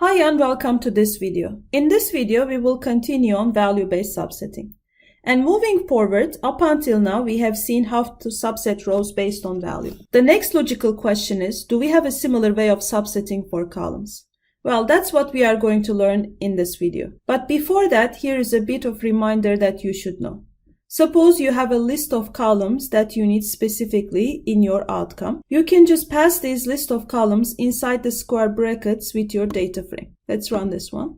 Hi and welcome to this video. In this video, we will continue on value-based subsetting. And moving forward, up until now, we have seen how to subset rows based on value. The next logical question is, do we have a similar way of subsetting for columns? Well, that's what we are going to learn in this video. But before that, here is a bit of reminder that you should know. Suppose you have a list of columns that you need specifically in your outcome. You can just pass this list of columns inside the square brackets with your data frame. Let's run this one.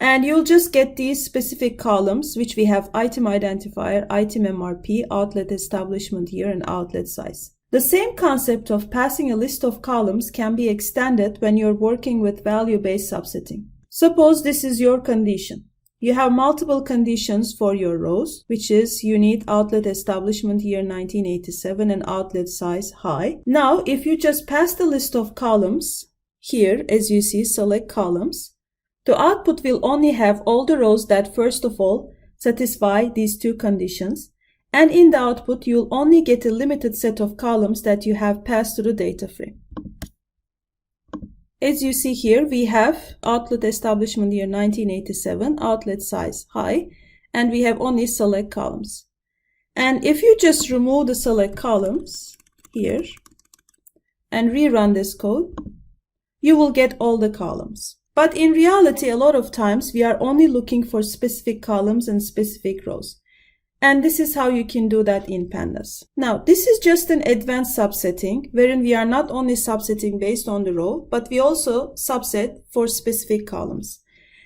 And you'll just get these specific columns, which we have item identifier, item MRP, outlet establishment year, and outlet size. The same concept of passing a list of columns can be extended when you're working with value-based subsetting. Suppose this is your condition. You have multiple conditions for your rows, which is you need outlet establishment year 1987 and outlet size high. Now, if you just pass the list of columns here, as you see, select columns, the output will only have all the rows that first of all satisfy these two conditions. And in the output, you'll only get a limited set of columns that you have passed to the data frame. As you see here, we have outlet establishment year 1987, outlet size high, and we have only select columns. And if you just remove the select columns here and rerun this code, you will get all the columns. But in reality, a lot of times we are only looking for specific columns and specific rows. And this is how you can do that in Pandas. Now, this is just an advanced subsetting wherein we are not only subsetting based on the row, but we also subset for specific columns.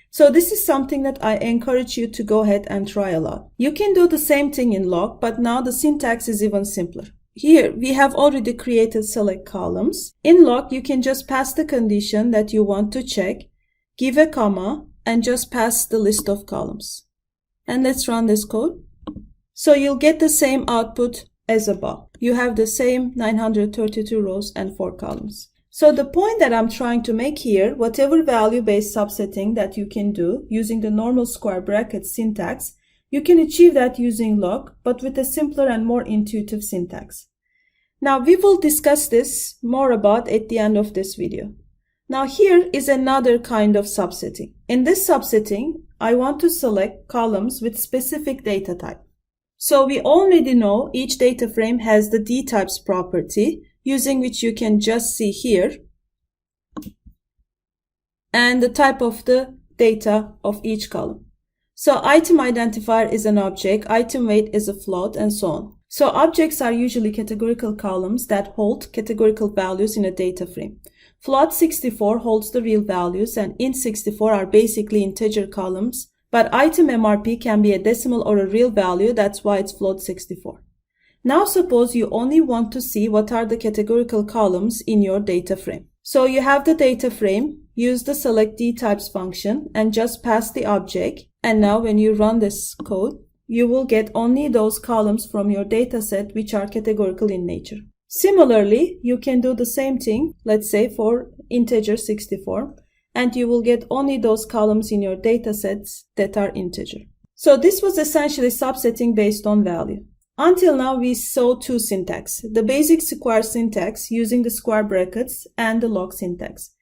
So this is something that I encourage you to go ahead and try a lot. You can do the same thing in log, but now the syntax is even simpler. Here, we have already created select columns. In log, you can just pass the condition that you want to check, give a comma, and just pass the list of columns. And let's run this code. So you'll get the same output as above. You have the same 932 rows and 4 columns. So the point that I'm trying to make here, whatever value-based subsetting that you can do using the normal square bracket syntax, you can achieve that using log, but with a simpler and more intuitive syntax. Now we will discuss this more about at the end of this video. Now here is another kind of subsetting. In this subsetting, I want to select columns with specific data type. So we already know each data frame has the dtypes property, using which you can just see here, and the type of the data of each column. So item identifier is an object, item weight is a float, and so on. So objects are usually categorical columns that hold categorical values in a data frame. Float 64 holds the real values, and int 64 are basically integer columns. But item MRP can be a decimal or a real value, that's why it's float 64. Now suppose you only want to see what are the categorical columns in your data frame. So you have the data frame, use the select dtypes function and just pass the object. And now when you run this code, you will get only those columns from your data set which are categorical in nature. Similarly, you can do the same thing, let's say for integer 64. And you will get only those columns in your data sets that are integer. So this was essentially subsetting based on value. Until now, we saw two syntax, the basic square syntax using the square brackets and the log syntax.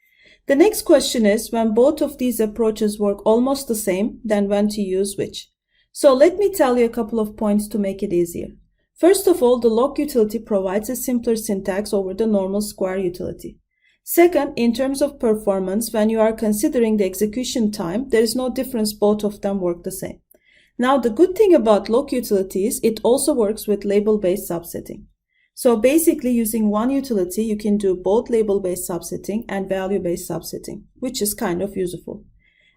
The next question is, when both of these approaches work almost the same, then when to use which? So let me tell you a couple of points to make it easier. First of all, the log utility provides a simpler syntax over the normal square utility. Second, in terms of performance, when you are considering the execution time, there is no difference, both of them work the same. Now, the good thing about log utility is it also works with label-based subsetting. So basically, using one utility, you can do both label-based subsetting and value-based subsetting, which is kind of useful.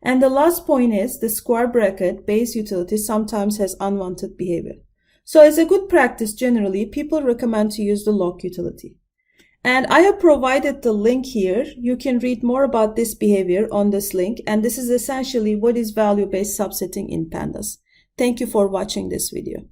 And the last point is the square bracket base utility sometimes has unwanted behavior. So as a good practice, generally, people recommend to use the log utility. And I have provided the link here. You can read more about this behavior on this link, and this is essentially what is value-based subsetting in Pandas. Thank you for watching this video.